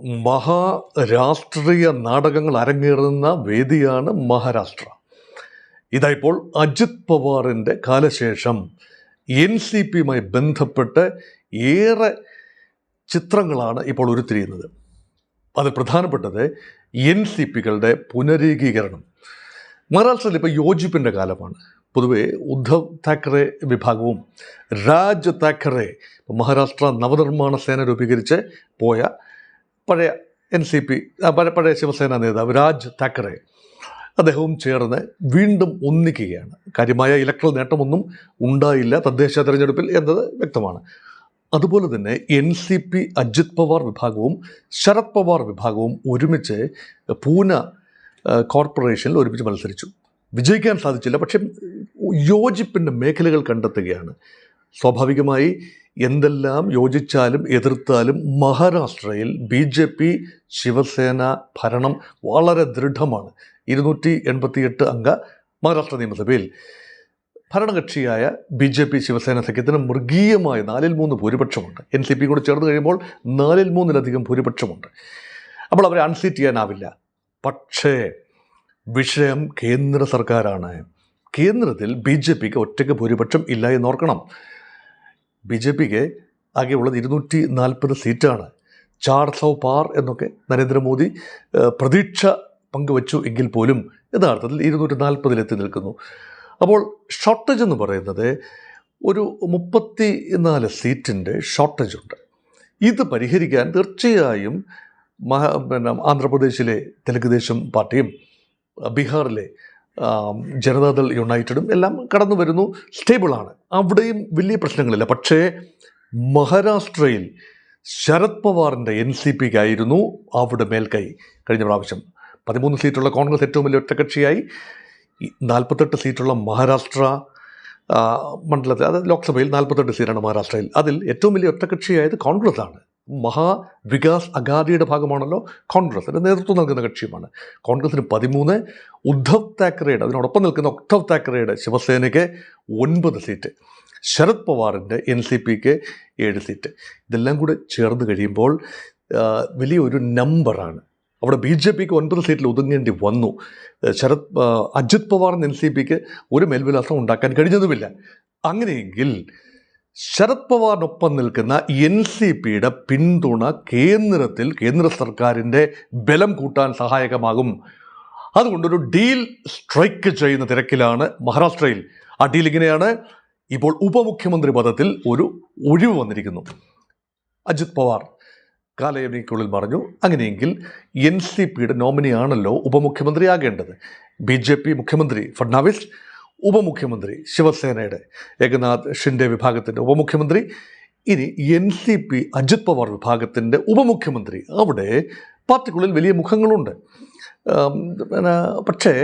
മഹാരാഷ്ട്രീയ നാടകങ്ങൾ അരങ്ങേറുന്ന വേദിയാണ് മഹാരാഷ്ട്ര. ഇതായിപ്പോൾ അജിത് പവാറിൻ്റെ കാലശേഷം NCPയുമായി ബന്ധപ്പെട്ട് ഏറെ ചിത്രങ്ങളാണ് ഇപ്പോൾ ഉരുത്തിരിയുന്നത്. അതിൽ പ്രധാനപ്പെട്ടത് NCPകളുടെ പുനരേകീകരണം. മഹാരാഷ്ട്രയിൽ ഇപ്പോൾ യോജിപ്പിൻ്റെ കാലമാണ്. പൊതുവെ ഉദ്ധവ് താക്കറെ വിഭാഗവും രാജ് താക്കറെ, മഹാരാഷ്ട്ര നവനിർമ്മാണ സേന രൂപീകരിച്ച് പോയ പഴയ NCP പഴയ ശിവസേന നേതാവ് രാജ് താക്കറെ, അദ്ദേഹവും ചേർന്ന് വീണ്ടും ഒന്നിക്കുകയാണ്. കാര്യമായ ഇലക്ട്രൽ നേട്ടമൊന്നും ഉണ്ടായില്ല തദ്ദേശ തെരഞ്ഞെടുപ്പിൽ എന്നത് വ്യക്തമാണ്. അതുപോലെ തന്നെ NCP അജിത് പവാർ വിഭാഗവും ശരത് പവാർ വിഭാഗവും ഒരുമിച്ച് പൂന കോർപ്പറേഷനിൽ ഒരുമിച്ച് മത്സരിച്ചു. വിജയിക്കാൻ സാധിച്ചില്ല, പക്ഷേ യോജിപ്പിൻ്റെ മേഖലകൾ കണ്ടെത്തുകയാണ്. സ്വാഭാവികമായി എന്തെല്ലാം യോജിച്ചാലും എതിർത്താലും മഹാരാഷ്ട്രയിൽ BJP ശിവസേന ഭരണം വളരെ ദൃഢമാണ്. 288 അംഗ മഹാരാഷ്ട്ര നിയമസഭയിൽ ഭരണകക്ഷിയായ BJP ശിവസേന സഖ്യത്തിന് മൃഗീയമായ 4-3 ഭൂരിപക്ഷമുണ്ട്. NCP കൂടെ ചേർന്ന് കഴിയുമ്പോൾ 4-3 ഭൂരിപക്ഷമുണ്ട്. അപ്പോൾ അവരെ അൺസീറ്റ് ചെയ്യാനാവില്ല. പക്ഷേ വിഷയം കേന്ദ്ര സർക്കാരാണ്. കേന്ദ്രത്തിൽ BJPക്ക് ഒറ്റയ്ക്ക് ഭൂരിപക്ഷം ഇല്ല എന്നോർക്കണം. BJPക്ക് ആകെയുള്ളത് 240 സീറ്റാണ്. 400 പാർ എന്നൊക്കെ നരേന്ദ്രമോദി പ്രതീക്ഷ പങ്കുവച്ചു എങ്കിൽ പോലും യഥാർത്ഥത്തിൽ 240 നിൽക്കുന്നു. അപ്പോൾ ഷോർട്ടേജ് എന്ന് പറയുന്നത് ഒരു 34 സീറ്റിൻ്റെ ഷോർട്ടേജ് ഉണ്ട്. ഇത് പരിഹരിക്കാൻ തീർച്ചയായും ആന്ധ്രാപ്രദേശിലെ തെലുങ്ക് ദേശം പാർട്ടിയും ബീഹാറിലെ ജനതാദൾ യുണൈറ്റഡും എല്ലാം കടന്നു വരുന്നു, സ്റ്റേബിളാണ്. അവിടെയും വലിയ പ്രശ്നങ്ങളില്ല. പക്ഷേ മഹാരാഷ്ട്രയിൽ ശരത് പവാറിൻ്റെ NCPക്കായിരുന്നു അവിടെ മേൽക്കൈ. കഴിഞ്ഞ പ്രാവശ്യം 13 സീറ്റുള്ള കോൺഗ്രസ് ഏറ്റവും വലിയ ഒറ്റക്കക്ഷിയായി. 48 സീറ്റുള്ള മഹാരാഷ്ട്ര മണ്ഡലത്തിൽ, അതായത് ലോക്സഭയിൽ 48 സീറ്റാണ് മഹാരാഷ്ട്രയിൽ. അതിൽ ഏറ്റവും വലിയ ഒറ്റക്കക്ഷിയായത് കോൺഗ്രസ്സാണ്. മഹാവികാസ് അഘാഡിയുടെ ഭാഗമാണല്ലോ കോൺഗ്രസ്, അതിൻ്റെ നേതൃത്വം നൽകുന്ന കക്ഷിയുമാണ്. കോൺഗ്രസിന് 13, ഉദ്ധവ് താക്കറെയുടെ, അതിനോടൊപ്പം നിൽക്കുന്ന ഉദ്ധവ് താക്കറെയുടെ ശിവസേനയ്ക്ക് 9 സീറ്റ്, ശരത് പവാറിൻ്റെ NCPക്ക് 7 സീറ്റ്. ഇതെല്ലാം കൂടെ ചേർന്ന് കഴിയുമ്പോൾ വലിയൊരു നമ്പറാണ്. അവിടെ BJPക്ക് 9 സീറ്റിൽ ഒതുങ്ങേണ്ടി വന്നു. അജിത് പവാറിന് NCPക്ക് ഒരു മേൽവിലാസം ഉണ്ടാക്കാൻ കഴിഞ്ഞതുമില്ല. അങ്ങനെയെങ്കിൽ ശരത് പവാറിനൊപ്പം നിൽക്കുന്ന NCPയുടെ പിന്തുണ കേന്ദ്രത്തിൽ കേന്ദ്ര സർക്കാരിൻ്റെ ബലം കൂട്ടാൻ സഹായകമാകും. അതുകൊണ്ടൊരു ഡീൽ സ്ട്രൈക്ക് ചെയ്യുന്ന തിരക്കിലാണ് മഹാരാഷ്ട്രയിൽ. ആ ഡീൽ ഇങ്ങനെയാണ്: ഇപ്പോൾ ഉപമുഖ്യമന്ത്രി പദത്തിൽ ഒരു ഒഴിവ് വന്നിരിക്കുന്നു. അജിത് പവാർ കാലയവനിക്കുള്ളിൽ പറഞ്ഞു. അങ്ങനെയെങ്കിൽ NCPയുടെ നോമിനിയാണല്ലോ ഉപമുഖ്യമന്ത്രിയാകേണ്ടത്. BJP മുഖ്യമന്ത്രി ഫഡ്നാവിസ്, ഉപമുഖ്യമന്ത്രി ശിവസേനയുടെ ഏകനാഥ് ഷിൻഡെ വിഭാഗത്തിൻ്റെ ഉപമുഖ്യമന്ത്രി, ഇനി NCP അജിത് പവാർ വിഭാഗത്തിൻ്റെ ഉപമുഖ്യമന്ത്രി. അവിടെ പാർട്ടിക്കുള്ളിൽ വലിയ മുഖങ്ങളുണ്ട്. പക്ഷേ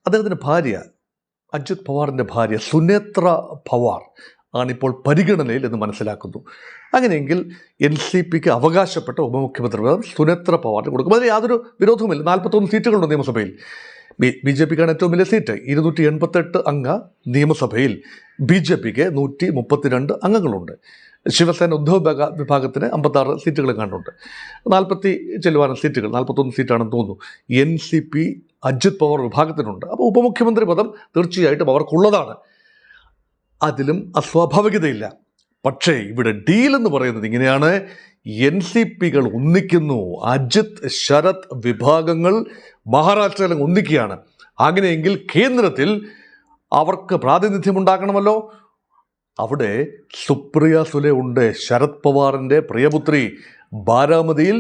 അദ്ദേഹത്തിൻ്റെ ഭാര്യ, അജിത് പവാറിൻ്റെ ഭാര്യ സുനേത്ര പവാർ ആണിപ്പോൾ പരിഗണനയിൽ എന്ന് മനസ്സിലാക്കുന്നു. അങ്ങനെയെങ്കിൽ NCPക്ക് അവകാശപ്പെട്ട ഉപമുഖ്യമന്ത്രി പദം സുനേത്ര പവാറിന് കൊടുക്കും. അതിൽ യാതൊരു വിരോധവുമില്ല. 41 സീറ്റുകളുണ്ട് നിയമസഭയിൽ. BJPക്കാണ് ഏറ്റവും വലിയ സീറ്റ്. 288 അംഗ നിയമസഭയിൽ BJPക്ക് 132 അംഗങ്ങളുണ്ട്. ശിവസേന ഉദ്ധവ് വിഭാഗത്തിന് 56 സീറ്റുകൾ കണ്ടുണ്ട്. 40 സീറ്റുകൾ, 41 സീറ്റാണെന്ന് തോന്നുന്നു NCP അജിത് പവാർ വിഭാഗത്തിനുണ്ട്. അപ്പോൾ ഉപമുഖ്യമന്ത്രി പദം തീർച്ചയായിട്ടും അവർക്കുള്ളതാണ്. അതിലും അസ്വാഭാവികതയില്ല. പക്ഷേ ഇവിടെ ഡീൽ എന്ന് പറയുന്നത് ഇങ്ങനെയാണ്: NCPകൾ ഒന്നിക്കുന്നു, അജിത് ശരത് വിഭാഗങ്ങൾ മഹാരാഷ്ട്രയിൽ ഒന്നിക്കുകയാണ്. അങ്ങനെയെങ്കിൽ കേന്ദ്രത്തിൽ അവർക്ക് പ്രാതിനിധ്യം ഉണ്ടാക്കണമല്ലോ. അവിടെ സുപ്രിയ സുലെ ഉണ്ട്, ശരത് പവാറിൻ്റെ പ്രിയപുത്രി. ബാരാമതിയിൽ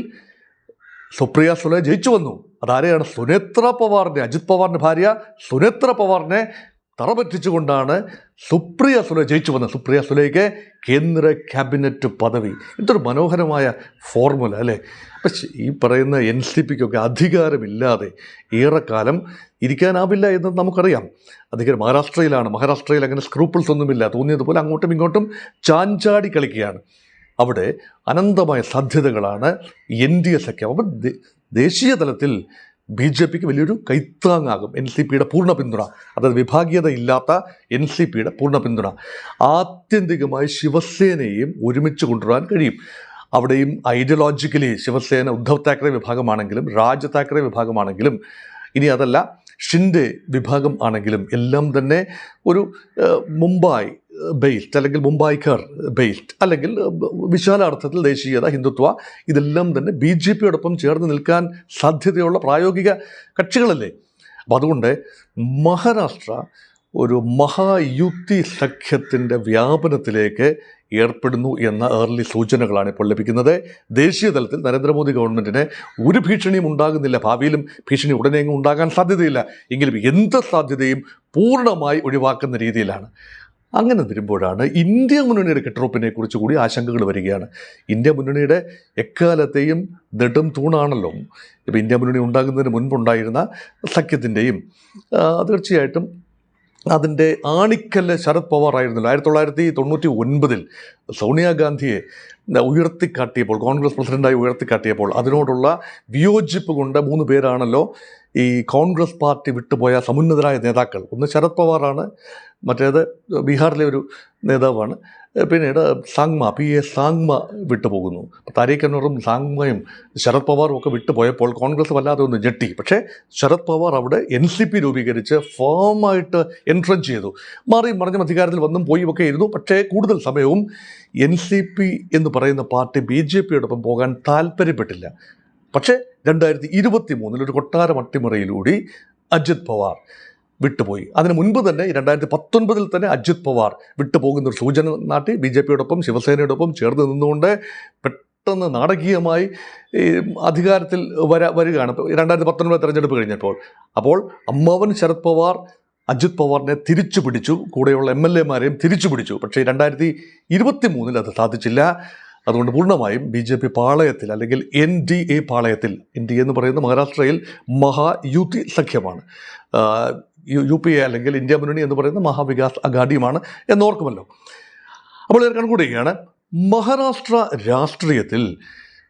സുപ്രിയ സുലെ ജയിച്ചു വന്നു. അതാരെയാണ്? സുനേത്ര പവാറിൻ്റെ, അജിത് പവാറിൻ്റെ ഭാര്യ സുനേത്ര പവാറിനെ തറപറ്റിച്ചുകൊണ്ടാണ് സുപ്രിയ സുലെ ജയിച്ചു വന്നത്. സുപ്രിയ സുലെയ്ക്ക് കേന്ദ്ര ക്യാബിനറ്റ് പദവി. ഇതൊരു മനോഹരമായ ഫോർമുല അല്ലേ? പക്ഷേ ഈ പറയുന്ന NCPക്കൊക്കെ അധികാരമില്ലാതെ ഏറെക്കാലം ഇരിക്കാനാവില്ല എന്ന് നമുക്കറിയാം. അധികാരം മഹാരാഷ്ട്രയിലാണ്. മഹാരാഷ്ട്രയിൽ അങ്ങനെ സ്ക്രൂപ്പിൾസ് ഒന്നുമില്ല. തോന്നിയതുപോലെ അങ്ങോട്ടും ഇങ്ങോട്ടും ചാഞ്ചാടി കളിക്കുകയാണ്. അവിടെ അനന്തമായ സാധ്യതകളാണ് NDA സഖ്യം. അപ്പം ദേശീയ തലത്തിൽ BJPക്ക് വലിയൊരു കൈത്താങ്ങാകും NCPയുടെ പൂർണ്ണ പിന്തുണ. അതായത് വിഭാഗീയത ഇല്ലാത്ത NCPയുടെ പൂർണ്ണ പിന്തുണ. ആത്യന്തികമായി ശിവസേനയെയും ഒരുമിച്ച് കൊണ്ടുവരാൻ കഴിയും. അവിടെയും ഐഡിയോളജിക്കലി ശിവസേന ഉദ്ധവ് താക്കറെ വിഭാഗമാണെങ്കിലും രാജ് താക്കറെ വിഭാഗമാണെങ്കിലും ഇനി അതല്ല ഷിൻഡെ വിഭാഗം ആണെങ്കിലും എല്ലാം തന്നെ ഒരു മുംബൈ ബേസ്ഡ് അല്ലെങ്കിൽ മുംബൈക്കാർ ബേസ്ഡ് അല്ലെങ്കിൽ വിശാല അർത്ഥത്തിൽ ദേശീയത ഹിന്ദുത്വ ഇതെല്ലാം തന്നെ BJPയോടൊപ്പം ചേർന്ന് നിൽക്കാൻ സാധ്യതയുള്ള പ്രായോഗിക കക്ഷികളല്ലേ. അപ്പം അതുകൊണ്ട് മഹാരാഷ്ട്ര ഒരു മഹായുക്തി സഖ്യത്തിൻ്റെ വ്യാപനത്തിലേക്ക് ഏർപ്പെടുന്നു എന്ന ഏർലി സൂചനകളാണ് ഇപ്പോൾ ലഭിക്കുന്നത്. ദേശീയ തലത്തിൽ നരേന്ദ്രമോദി ഗവൺമെൻറ്റിന് ഒരു ഭീഷണിയും ഉണ്ടാകുന്നില്ല, ഭാവിയിലും ഭീഷണി ഉടനെയെങ്കിലും ഉണ്ടാകാൻ സാധ്യതയില്ല. എങ്കിലും എന്ത് സാധ്യതയും പൂർണ്ണമായി ഒഴിവാക്കുന്ന രീതിയിലാണ്. അങ്ങനെ വരുമ്പോഴാണ് ഇന്ത്യ മുന്നണിയുടെ കെട്ടുറപ്പിനെ കുറിച്ച് കൂടി ആശങ്കകൾ വരികയാണ്. ഇന്ത്യ മുന്നണിയുടെ എക്കാലത്തെയും നെടും തൂണാണല്ലോ. ഇപ്പോൾ ഇന്ത്യ മുന്നണി ഉണ്ടാകുന്നതിന് മുൻപുണ്ടായിരുന്ന സഖ്യത്തിൻ്റെയും തീർച്ചയായിട്ടും അതിൻ്റെ ആണിക്കല്ല് ശരത് പവാർ ആയിരുന്നല്ലോ. 1999 സോണിയാഗാന്ധിയെ ഉയർത്തിക്കാട്ടിയപ്പോൾ, കോൺഗ്രസ് പ്രസിഡൻ്റായി ഉയർത്തിക്കാട്ടിയപ്പോൾ അതിനോടുള്ള വിയോജിപ്പ് കൊണ്ട് 3 പേരാണല്ലോ ഈ കോൺഗ്രസ് പാർട്ടി വിട്ടുപോയ സമുന്നതരായ നേതാക്കൾ. ഒന്ന് ശരത് പവാറാണ്, മറ്റേത് ബീഹാറിലെ ഒരു നേതാവാണ്, പിന്നീട് സാങ്മ PA സാങ്മ വിട്ടുപോകുന്നു. താരിഖ് അൻവറും സാങ്മയും ശരത് പവാറും ഒക്കെ വിട്ടുപോയപ്പോൾ കോൺഗ്രസ് വല്ലാതെ ഒന്ന് ഞെട്ടി. പക്ഷേ ശരത് പവാർ അവിടെ NCP രൂപീകരിച്ച് ഫേമായിട്ട് എൻട്രൻച്ച് ചെയ്തു. മാറിയും മറിഞ്ഞും അധികാരത്തിൽ വന്നും പോയും ഒക്കെ ഇരുന്നു. പക്ഷേ കൂടുതൽ സമയവും NCP എന്ന് പറയുന്ന പാർട്ടി BJPയോടൊപ്പം പോകാൻ താല്പര്യപ്പെട്ടില്ല. പക്ഷേ 2023 ഒരു കൊട്ടാരം അട്ടിമറിയിലൂടെ അജിത് പവാർ വിട്ടുപോയി. അതിന് മുൻപ് തന്നെ 2019 തന്നെ അജിത് പവാർ വിട്ടുപോകുന്നൊരു സൂചന നാട്ടി BJPയോടൊപ്പം ശിവസേനയോടൊപ്പം ചേർന്ന് നിന്നുകൊണ്ട് പെട്ടെന്ന് നാടകീയമായി അധികാരത്തിൽ വരികയാണ് 2019 തെരഞ്ഞെടുപ്പ് കഴിഞ്ഞപ്പോൾ. അപ്പോൾ അമ്മാവൻ ശരത് പവാർ അജിത് പവാറിനെ തിരിച്ചു പിടിച്ചു, കൂടെയുള്ള MLA-മാരെയും തിരിച്ചു പിടിച്ചു. പക്ഷേ 2023 അത് സാധിച്ചില്ല. അതുകൊണ്ട് പൂർണ്ണമായും BJP പാളയത്തിൽ അല്ലെങ്കിൽ NDA പാളയത്തിൽ, NDA എന്ന് പറയുന്നത് മഹാരാഷ്ട്രയിൽ മഹായുതി സഖ്യമാണ്, UPA അല്ലെങ്കിൽ ഇന്ത്യ മുന്നണി എന്ന് പറയുന്ന മഹാവികാസ് അഘാഡിയുമാണ് എന്നോർക്കുമല്ലോ. അപ്പോൾ ഞാൻ കണക്കൂടുകയാണ്, മഹാരാഷ്ട്ര രാഷ്ട്രീയത്തിൽ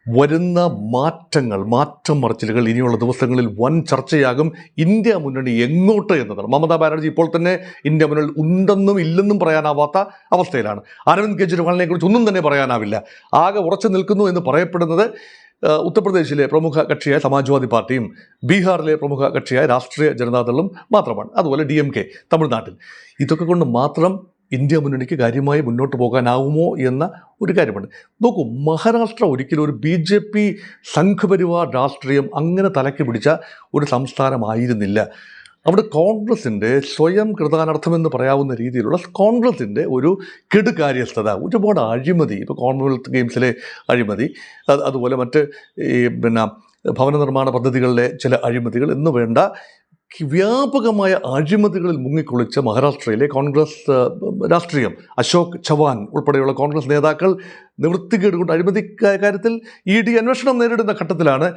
വരുന്ന മാറ്റം മറിച്ചിലുകൾ ഇനിയുള്ള ദിവസങ്ങളിൽ വൻ ചർച്ചയാകും. ഇന്ത്യ മുന്നണി എങ്ങോട്ട് എന്നതാണ്. മമതാ ബാനർജി ഇപ്പോൾ തന്നെ ഇന്ത്യ മുന്നണി ഉണ്ടെന്നും ഇല്ലെന്നും പറയാനാവാത്ത അവസ്ഥയിലാണ്. അരവിന്ദ് കെജ്രിവാളിനെ കുറിച്ച് ഒന്നും തന്നെ പറയാനാവില്ല. ആകെ ഉറച്ചു നിൽക്കുന്നു എന്ന് പറയപ്പെടുന്നത് ഉത്തർപ്രദേശിലെ പ്രമുഖ കക്ഷിയായ സമാജ്വാദി പാർട്ടിയും ബീഹാറിലെ പ്രമുഖ കക്ഷിയായ രാഷ്ട്രീയ ജനതാദളും മാത്രമാണ്. അതുപോലെ DMK തമിഴ്നാട്ടിൽ. ഇതൊക്കെ കൊണ്ട് മാത്രം ഇന്ത്യ മുന്നണിക്ക് കാര്യമായി മുന്നോട്ട് പോകാനാവുമോ എന്ന ഒരു കാര്യമുണ്ട്. നോക്കൂ, മഹാരാഷ്ട്ര ഒരിക്കലും ഒരു BJP സംഘപരിവാർ രാഷ്ട്രീയം അങ്ങനെ തലയ്ക്ക് പിടിച്ച ഒരു സംസ്ഥാനമായിരുന്നില്ല. അവിടെ കോൺഗ്രസിൻ്റെ സ്വയം കൃതാനർത്ഥമെന്ന് പറയാവുന്ന രീതിയിലുള്ള കോൺഗ്രസിൻ്റെ ഒരു കെടുകാര്യസ്ഥത, ഒരുപാട് അഴിമതി, ഇപ്പോൾ കോമൺവെൽത്ത് ഗെയിംസിലെ അഴിമതി, അതുപോലെ മറ്റ് ഭവന നിർമ്മാണ പദ്ധതികളിലെ ചില അഴിമതികൾ എന്ന് വേണ്ട വ്യാപകമായ അഴിമതികളിൽ മുങ്ങിക്കുളിച്ച മഹാരാഷ്ട്രയിലെ കോൺഗ്രസ് രാഷ്ട്രീയം, അശോക് ചവാൻ ഉൾപ്പെടെയുള്ള കോൺഗ്രസ് നേതാക്കൾ നിവൃത്തികേട് കൊണ്ട് അഴിമതി കാര്യത്തിൽ ED അന്വേഷണം നേരിടുന്ന ഘട്ടത്തിലാണ്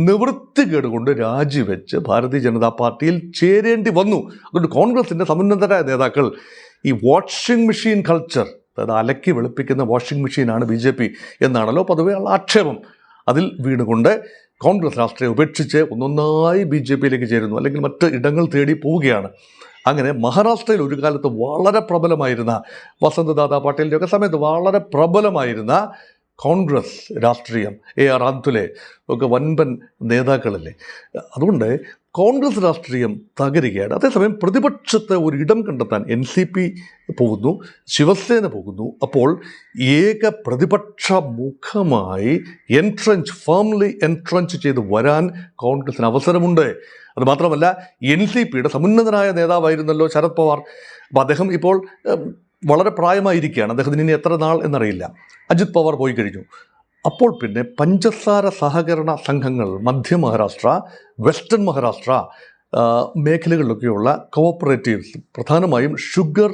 നിവൃത്തികേട് കൊണ്ട് രാജിവെച്ച് ഭാരതീയ ജനതാ പാർട്ടിയിൽ ചേരേണ്ടി വന്നു. അതുകൊണ്ട് കോൺഗ്രസിൻ്റെ സമുന്നതരായ നേതാക്കൾ ഈ വാഷിംഗ് മെഷീൻ കൾച്ചർ, അതായത് അലക്കി വെളുപ്പിക്കുന്ന വാഷിംഗ് മെഷീനാണ് BJP എന്നാണല്ലോ പൊതുവെ ഉള്ള ആക്ഷേപം, അതിൽ വീണുകൊണ്ട് കോൺഗ്രസ് രാഷ്ട്രീയം ഉപേക്ഷിച്ച് ഒന്നൊന്നായി BJPയിലേക്ക് ചേരുന്നു, അല്ലെങ്കിൽ മറ്റ് ഇടങ്ങൾ തേടി പോവുകയാണ്. അങ്ങനെ മഹാരാഷ്ട്രയിൽ ഒരു കാലത്ത് വളരെ പ്രബലമായിരുന്ന വസന്തദാദ പാട്ടീലിൻ്റെ ഒക്കെ സമയത്ത് വളരെ പ്രബലമായിരുന്ന കോൺഗ്രസ് രാഷ്ട്രീയം, AR അബ്ദുലെ ഒക്കെ വൻപൻ നേതാക്കളല്ലേ. അതുകൊണ്ട് കോൺഗ്രസ് രാഷ്ട്രീയം തകരുകയാണ്. അതേസമയം പ്രതിപക്ഷത്തെ ഒരു ഇടം കണ്ടെത്താൻ NCP പോകുന്നു, ശിവസേന പോകുന്നു. അപ്പോൾ ഏക പ്രതിപക്ഷ മുഖമായി ഫേംലി എൻട്രൻച്ച് ചെയ്ത് വരാൻ കോൺഗ്രസിന് അവസരമുണ്ട്. അതുമാത്രമല്ല, NCPയുടെ സമുന്നതനായ നേതാവായിരുന്നല്ലോ ശരത് പവാർ. അപ്പോൾ അദ്ദേഹം ഇപ്പോൾ വളരെ പ്രായമായിരിക്കുകയാണ്. അദ്ദേഹത്തിന് ഇനി എത്ര നാൾ എന്നറിയില്ല. അജിത് പവാർ പോയി കഴിഞ്ഞു. അപ്പോൾ പിന്നെ പഞ്ചസാര സഹകരണ സംഘങ്ങൾ മധ്യ മഹാരാഷ്ട്ര, വെസ്റ്റേൺ മഹാരാഷ്ട്ര മേഖലകളിലൊക്കെയുള്ള കോഓപ്പറേറ്റീവ്സ്, പ്രധാനമായും ഷുഗർ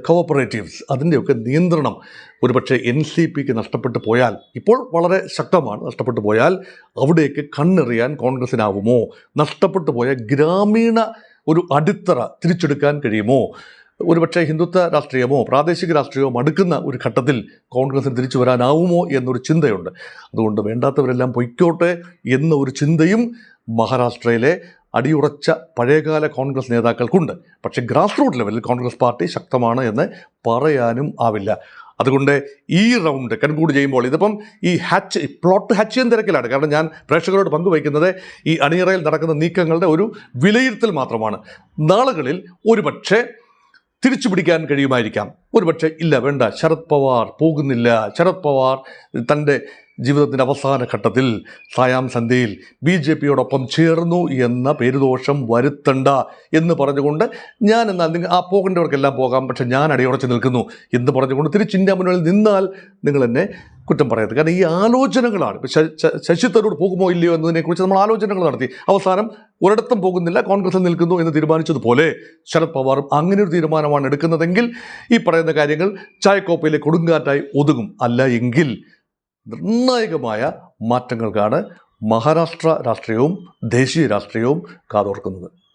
കോഓപ്പറേറ്റീവ്സ്, അതിൻ്റെയൊക്കെ നിയന്ത്രണം ഒരുപക്ഷെ NCPക്ക് നഷ്ടപ്പെട്ടു പോയാൽ, ഇപ്പോൾ വളരെ ശക്തമാണ്, നഷ്ടപ്പെട്ടു പോയാൽ അവിടേക്ക് കണ്ണെറിയാൻ കോൺഗ്രസിനാവുമോ? നഷ്ടപ്പെട്ടു പോയ ഗ്രാമീണ ഒരു അടിത്തറ തിരിച്ചെടുക്കാൻ കഴിയുമോ? ഒരുപക്ഷെ ഹിന്ദുത്വ രാഷ്ട്രീയമോ പ്രാദേശിക രാഷ്ട്രീയമോ അടുക്കുന്ന ഒരു ഘട്ടത്തിൽ കോൺഗ്രസിന് തിരിച്ചു വരാനാവുമോ എന്നൊരു ചിന്തയുണ്ട്. അതുകൊണ്ട് വേണ്ടാത്തവരെല്ലാം പൊയ്ക്കോട്ടെ എന്ന ഒരു ചിന്തയും മഹാരാഷ്ട്രയിലെ അടിയുറച്ച പഴയകാല കോൺഗ്രസ് നേതാക്കൾക്കുണ്ട്. പക്ഷേ ഗ്രാസ് റൂട്ട് ലെവലിൽ കോൺഗ്രസ് പാർട്ടി ശക്തമാണ് എന്ന് പറയാനും ആവില്ല. അതുകൊണ്ട് ഈ റൗണ്ട് കൺക്ലൂഡ് ചെയ്യുമ്പോൾ ഇതിപ്പം ഈ പ്ലോട്ട് ഹാച്ച് ചെയ്യാൻ തിരക്കിലാണ്. കാരണം ഞാൻ പ്രേക്ഷകരോട് പങ്കുവയ്ക്കുന്നത് ഈ അണിയറയിൽ നടക്കുന്ന നീക്കങ്ങളുടെ ഒരു വിലയിരുത്തൽ മാത്രമാണ്. നാളുകളിൽ ഒരുപക്ഷെ തിരിച്ചു പിടിക്കാൻ കഴിയുമായിരിക്കാം, ഒരുപക്ഷെ ഇല്ല, വേണ്ട, ശരത് പവാർ പോകുന്നില്ല, ശരത് പവാർ തൻ്റെ ജീവിതത്തിൻ്റെ അവസാന ഘട്ടത്തിൽ സായാം സന്ധ്യയിൽ BJP-യോടൊപ്പം ചേർന്നു എന്ന പേരുദോഷം വരുത്തണ്ട എന്ന് പറഞ്ഞുകൊണ്ട് ഞാൻ എന്നാൽ ആ പോകേണ്ടവർക്കെല്ലാം പോകാം, പക്ഷെ ഞാൻ അടിയുറച്ച് നിൽക്കുന്നു എന്ന് പറഞ്ഞുകൊണ്ട് തിരിച്ച് ഇന്ത്യ മുന്നണിയിൽ നിന്നാൽ നിങ്ങൾ എന്നെ കുറ്റം പറയരുത്. കാരണം ഈ ആലോചനകളാണ്. ഇപ്പോൾ ശശി തരൂർ പോകുമോ ഇല്ലയോ എന്നതിനെക്കുറിച്ച് നമ്മൾ ആലോചനകൾ നടത്തി അവസാനം ഒരിടത്തും പോകുന്നില്ല, കോൺഗ്രസിൽ നിൽക്കുന്നു എന്ന് തീരുമാനിച്ചതുപോലെ ശരത് പവാറും അങ്ങനെ ഒരു തീരുമാനമാണ് എടുക്കുന്നതെങ്കിൽ ഈ പറയുന്ന കാര്യങ്ങൾ ചായക്കോപ്പയിലെ കൊടുങ്കാറ്റായി ഒതുങ്ങും. അല്ല എങ്കിൽ നിർണായകമായ മാറ്റങ്ങൾക്കാണ് മഹാരാഷ്ട്ര രാഷ്ട്രീയവും ദേശീയ രാഷ്ട്രീയവും കാതോർക്കുന്നത്.